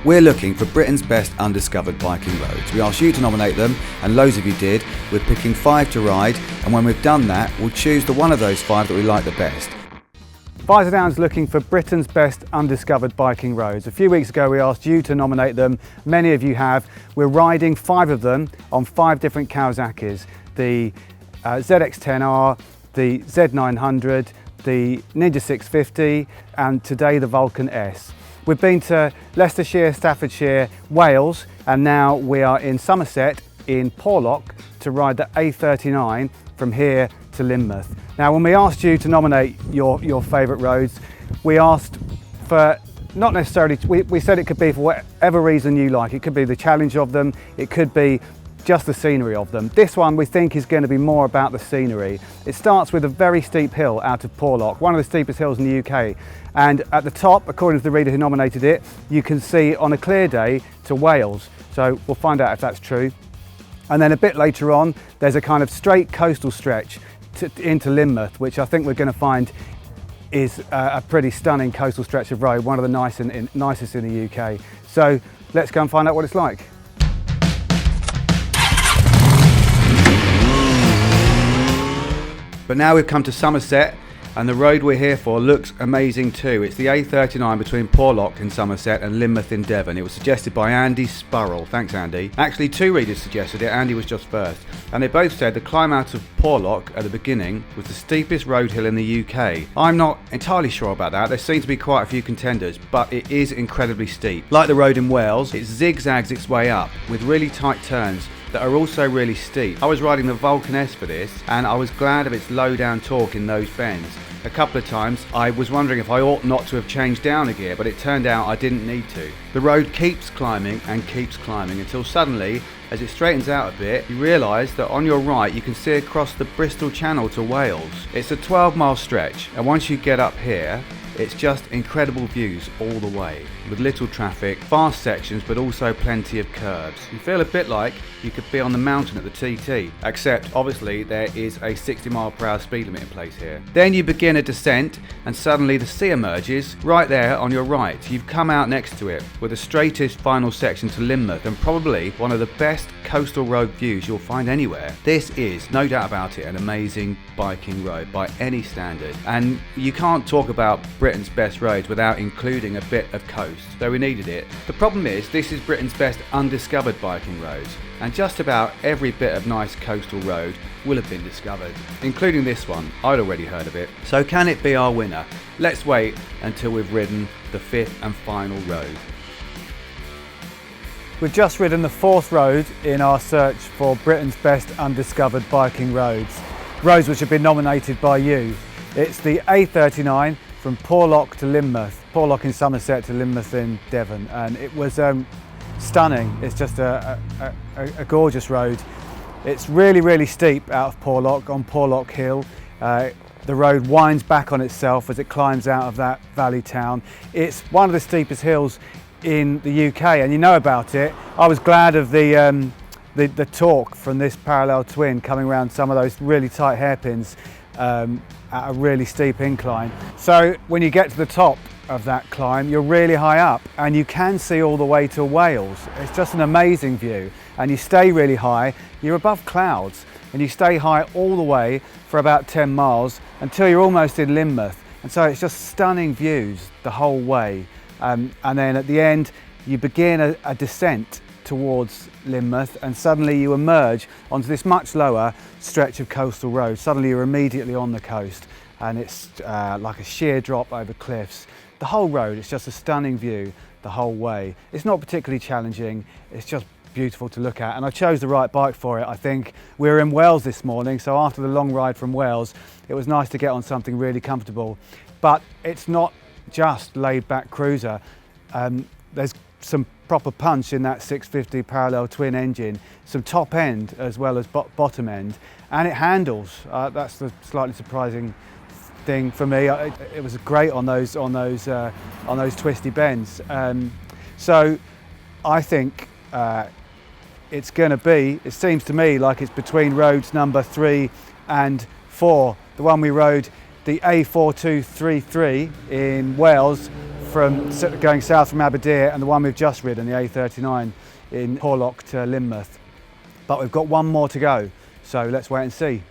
We're looking for Britain's best undiscovered biking roads. We asked you to nominate them, and loads of you did. We're picking 5 to ride, and when we've done that, we'll choose the one of those 5 that we like the best. Visordown's looking for Britain's best undiscovered biking roads. A few weeks ago we asked you to nominate them. Many of you have. We're riding 5 of them on 5 different Kawasaki's. The ZX-10R, the Z900, the Ninja 650, and today the Vulcan S. We've been to Leicestershire, Staffordshire, Wales, and now we are in Somerset in Porlock to ride the A39 from here to Lynmouth. Now, when we asked you to nominate your favourite roads, we asked for not necessarily, we said it could be for whatever reason you like. It could be the challenge of them, it could be just the scenery of them. This one we think is going to be more about the scenery. It starts with a very steep hill out of Porlock, one of the steepest hills in the UK. And at the top, according to the reader who nominated it, you can see on a clear day to Wales. So we'll find out if that's true. And then a bit later on, there's a kind of straight coastal stretch into Lynmouth, which I think we're going to find is a pretty stunning coastal stretch of road, one of the nicest in the UK. So let's go and find out what it's like. But now we've come to Somerset, and the road we're here for looks amazing too. It's the A39 between Porlock in Somerset and Lynmouth in Devon. It was suggested by Andy Spurrell. Thanks, Andy. Actually, 2 readers suggested it. Andy was just first. And they both said the climb out of Porlock at the beginning was the steepest road hill in the UK. I'm not entirely sure about that. There seem to be quite a few contenders, but it is incredibly steep. Like the road in Wales, it zigzags its way up with really tight turns that are also really steep. I was riding the Vulcan S for this, and I was glad of its low down torque in those bends. A couple of times I was wondering if I ought not to have changed down a gear, but it turned out I didn't need to. The road keeps climbing and keeps climbing until suddenly, as it straightens out a bit, you realise that on your right you can see across the Bristol Channel to Wales. It's a 12-mile stretch, and once you get up here, it's just incredible views all the way, with little traffic, fast sections, but also plenty of curbs. You feel a bit like you could be on the mountain at the TT, except obviously there is a 60-mile-per-hour speed limit in place here. Then you begin a descent, and suddenly the sea emerges right there on your right. You've come out next to it, with the straightest final section to Lynmouth, and probably one of the best coastal road views you'll find anywhere. This is, no doubt about it, an amazing biking road by any standard, and you can't talk about Britain's best roads without including a bit of coast, so we needed it. The problem is, this is Britain's best undiscovered biking roads, and just about every bit of nice coastal road will have been discovered, including this one. I'd already heard of it. So can it be our winner? Let's wait until we've ridden the 5th and final road. We've just ridden the 4th road in our search for Britain's best undiscovered biking roads. Roads which have been nominated by you. It's the A39 from Porlock to Lynmouth, Porlock in Somerset to Lynmouth in Devon, and it was stunning. It's just a gorgeous road. It's really steep out of Porlock on Porlock Hill. The road winds back on itself as it climbs out of that valley town. It's one of the steepest hills in the UK, and you know about it. I was glad of the torque from this parallel twin coming around some of those really tight hairpins at a really steep incline. So when you get to the top of that climb, you're really high up and you can see all the way to Wales. It's just an amazing view, and you stay really high. You're above clouds and you stay high all the way for about 10 miles until you're almost in Lynmouth, and so it's just stunning views the whole way. And then at the end you begin a descent towards Lynmouth, and suddenly you emerge onto this much lower stretch of coastal road. Suddenly you're immediately on the coast, and it's like a sheer drop over cliffs. The whole road, it's just a stunning view the whole way. It's not particularly challenging, it's just beautiful to look at, and I chose the right bike for it. I think we were in Wales this morning, so after the long ride from Wales it was nice to get on something really comfortable. But it's not just laid-back cruiser. There's some proper punch in that 650 parallel twin engine, some top end as well as bottom end, and it handles. That's the slightly surprising thing for me. It was great on those twisty bends. So I think it's going to be, it seems to me like it's between roads number 3 and 4. The one we rode, the A4233 in Wales, from going south from Aberdeen and the one we've just ridden, the A39 in Porlock to Lynmouth. But we've got one more to go, so let's wait and see.